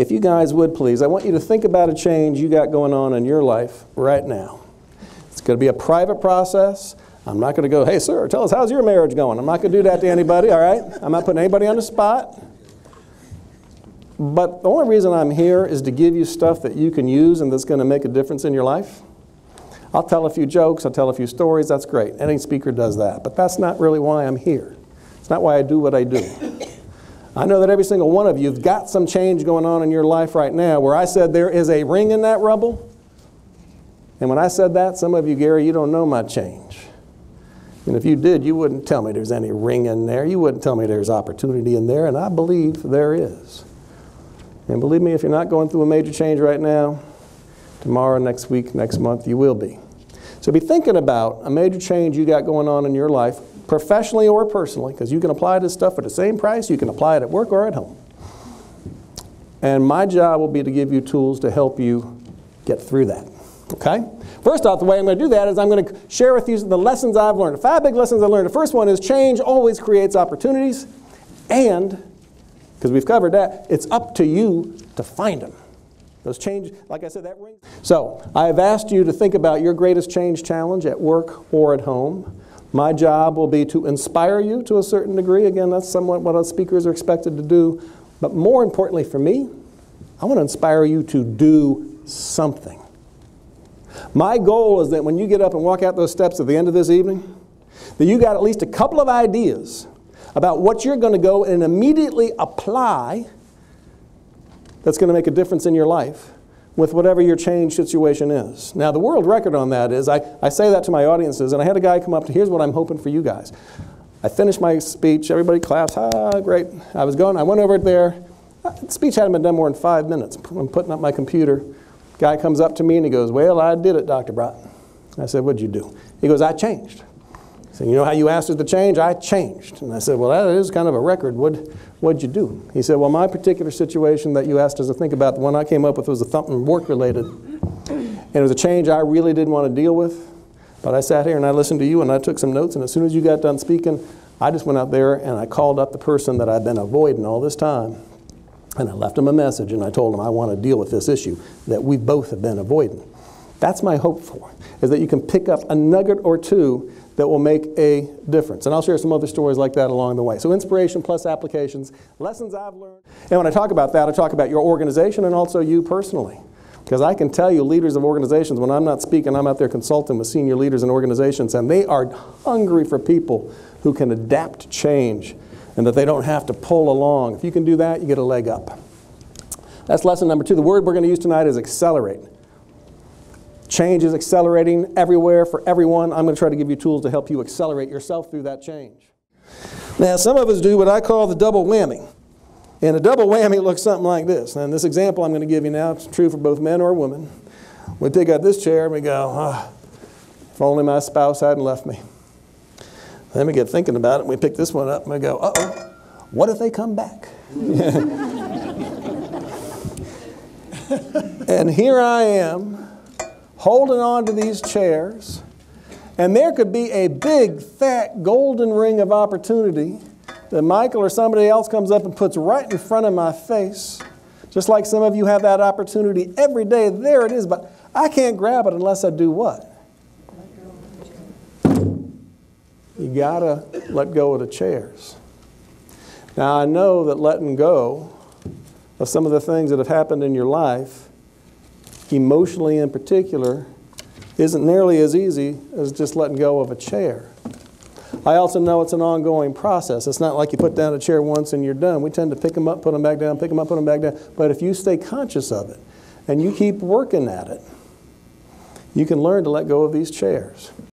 if you guys would please, I want you to think about a change you got going on in your life right now. It's going to be a private process. I'm not going to go, hey, sir, tell us, how's your marriage going? I'm not going to do that to anybody, all right? I'm not putting anybody on the spot. But the only reason I'm here is to give you stuff that you can use and that's going to make a difference in your life. I'll tell a few jokes, I'll tell a few stories, that's great. Any speaker does that. But that's not really why I'm here. It's not why I do what I do. I know that every single one of you have got some change going on in your life right now where I said there is a ring in that rubble. And when I said that, some of you, Gary, you don't know my change. And if you did, you wouldn't tell me there's any ring in there. You wouldn't tell me there's opportunity in there, and I believe there is. And believe me, if you're not going through a major change right now, tomorrow, next week, next month, you will be. So be thinking about a major change you got going on in your life, professionally or personally, because you can apply this stuff at the same price. You can apply it at work or at home. And my job will be to give you tools to help you get through that. Okay? First off, the way I'm going to do that is I'm going to share with you the lessons I've learned. The 5 big lessons I learned. The first one is change always creates opportunities, and, because we've covered that, it's up to you to find them. Those change, like I said, that rings. So, I've asked you to think about your greatest change challenge at work or at home. My job will be to inspire you to a certain degree. Again, that's somewhat what our speakers are expected to do. But more importantly for me, I want to inspire you to do something. My goal is that when you get up and walk out those steps at the end of this evening, that you got at least a couple of ideas about what you're going to go and immediately apply that's going to make a difference in your life with whatever your change situation is. Now, the world record on that is, I say that to my audiences, and I had a guy come up to, here's what I'm hoping for you guys. I finished my speech, everybody claps, great. I went over there. The speech hadn't been done more than 5 minutes. I'm putting up my computer. Guy comes up to me and he goes, well, I did it, Dr. Bradt. I said, what'd you do? He goes, I changed. I said, you know how you asked us to change? I changed. And I said, well, that is kind of a record. What'd you do? He said, well, my particular situation that you asked us to think about, the one I came up with was something work-related. And it was a change I really didn't want to deal with. But I sat here and I listened to you and I took some notes. And as soon as you got done speaking, I just went out there and I called up the person that I'd been avoiding all this time. And I left him a message and I told him I want to deal with this issue that we both have been avoiding. That's my hope for, is that you can pick up a nugget or two that will make a difference. And I'll share some other stories like that along the way. So inspiration plus applications, lessons I've learned. And when I talk about that, I talk about your organization and also you personally. Because I can tell you, leaders of organizations, when I'm not speaking, I'm out there consulting with senior leaders in organizations, and they are hungry for people who can adapt to change and that they don't have to pull along. If you can do that, you get a leg up. That's lesson number 2. The word we're going to use tonight is accelerate. Change is accelerating everywhere for everyone. I'm going to try to give you tools to help you accelerate yourself through that change. Now, some of us do what I call the double whammy. And a double whammy looks something like this. And this example I'm going to give you now is true for both men or women. We pick up this chair and we go, if only my spouse hadn't left me. Then we get thinking about it and we pick this one up and we go, uh-oh, what if they come back? And here I am, holding on to these chairs, and there could be a big, fat, golden ring of opportunity that Michael or somebody else comes up and puts right in front of my face, just like some of you have that opportunity every day. There it is, but I can't grab it unless I do what? You gotta let go of the chairs. Now, I know that letting go of some of the things that have happened in your life, emotionally in particular, isn't nearly as easy as just letting go of a chair. I also know it's an ongoing process. It's not like you put down a chair once and you're done. We tend to pick them up, put them back down, pick them up, put them back down. But if you stay conscious of it and you keep working at it, you can learn to let go of these chairs.